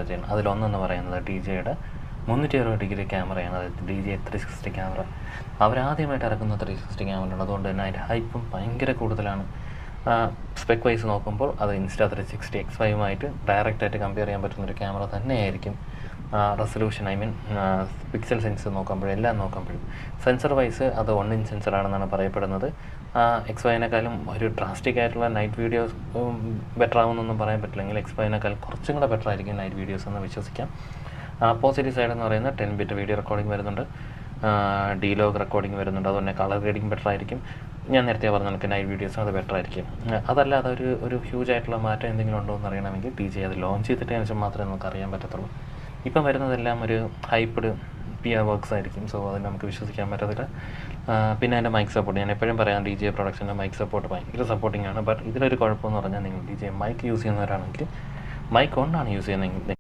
Prefer ചെയ്യുന്നത്. അതിലൊന്നെന്ന് പറയുന്നത് D ജെയുടെ 360 ക്യാമറയാണ്. അതായത് ഡി ജെ 360 ക്യാമറ. അവരാദ്യമായിട്ട് ഇറക്കുന്ന 360 ക്യാമറയാണ്. അതുകൊണ്ട് തന്നെ അതിൻ്റെ ഹൈപ്പും ഭയങ്കര കൂടുതലാണ്. സ്പെക് വൈസ് നോക്കുമ്പോൾ അത് Insta360 X5 ഡയറക്റ്റായിട്ട് കമ്പയർ ചെയ്യാൻ പറ്റുന്നൊരു ക്യാമറ തന്നെയായിരിക്കും. റെസൊല്യൂഷൻ പിക്സൽ സെൻസർ നോക്കുമ്പോഴെല്ലാം നോക്കുമ്പോഴും സെൻസർ വൈസ് അത് 1 ഇഞ്ച് സെൻസറാണെന്നാണ് പറയപ്പെടുന്നത്. X5 ഒരു ഡ്രാസ്റ്റിക് ആയിട്ടുള്ള നൈറ്റ് വീഡിയോസ് ബെറ്റർ ആവുമെന്നൊന്നും പറയാൻ പറ്റില്ലെങ്കിൽ X5 കുറച്ചും കൂടെ ബെറ്റർ ആയിരിക്കും നൈറ്റ് വീഡിയോസ് എന്ന് വിശ്വസിക്കാം. പോസിറ്റീവ് സൈഡ് എന്ന് പറയുന്നത് 10 ബിറ്റ് വീഡിയോ റെക്കോർഡിംഗ് വരുന്നുണ്ട്, ഡീലോഗ് റെക്കോർഡിംഗ് വരുന്നുണ്ട്. അതുകൊണ്ട് കളർ ഗ്രേഡിംഗ് ബെറ്റർ ആയിരിക്കും. ഞാൻ നേരത്തെ പറഞ്ഞ നമുക്ക് നൈറ്റ് വീഡിയോസും അത് ബെറ്റർ ആയിരിക്കും. അതല്ലാതെ ഒരു ഹ്യൂജ് ആയിട്ടുള്ള മാറ്റം എന്തെങ്കിലും ഉണ്ടോ എന്ന് അറിയണമെങ്കിൽ ഡി ജെ അത് ലോഞ്ച് ചെയ്തിട്ടതിന് ശേഷം മാത്രമേ നമുക്ക് അറിയാൻ പറ്റത്തുള്ളൂ. ഇപ്പം വരുന്നതെല്ലാം ഒരു ഹൈപ്പ്ഡ് PR വർക്ക്സ് ആയിരിക്കും. സോ അത് നമുക്ക് വിശ്വസിക്കാൻ പറ്റത്തില്ല. പിന്നെ അതിൻ്റെ മൈക്ക് സപ്പോർട്ട്, ഞാൻ എപ്പോഴും പറയാം ഡി ജെ പ്രൊഡക്ഷൻ്റെ മൈക്ക് സപ്പോർട്ട് ഭയങ്കര സപ്പോർട്ടിംഗ് ആണ്. ബട്ട് ഇതിലൊരു കുഴപ്പമെന്ന് പറഞ്ഞാൽ നിങ്ങൾ ഡി ജെ മൈക്ക് യൂസ് ചെയ്യുന്നവരാണെങ്കിൽ മൈക്ക് കൊണ്ടാണ് യൂസ് ചെയ്യുന്നതെങ്കിൽ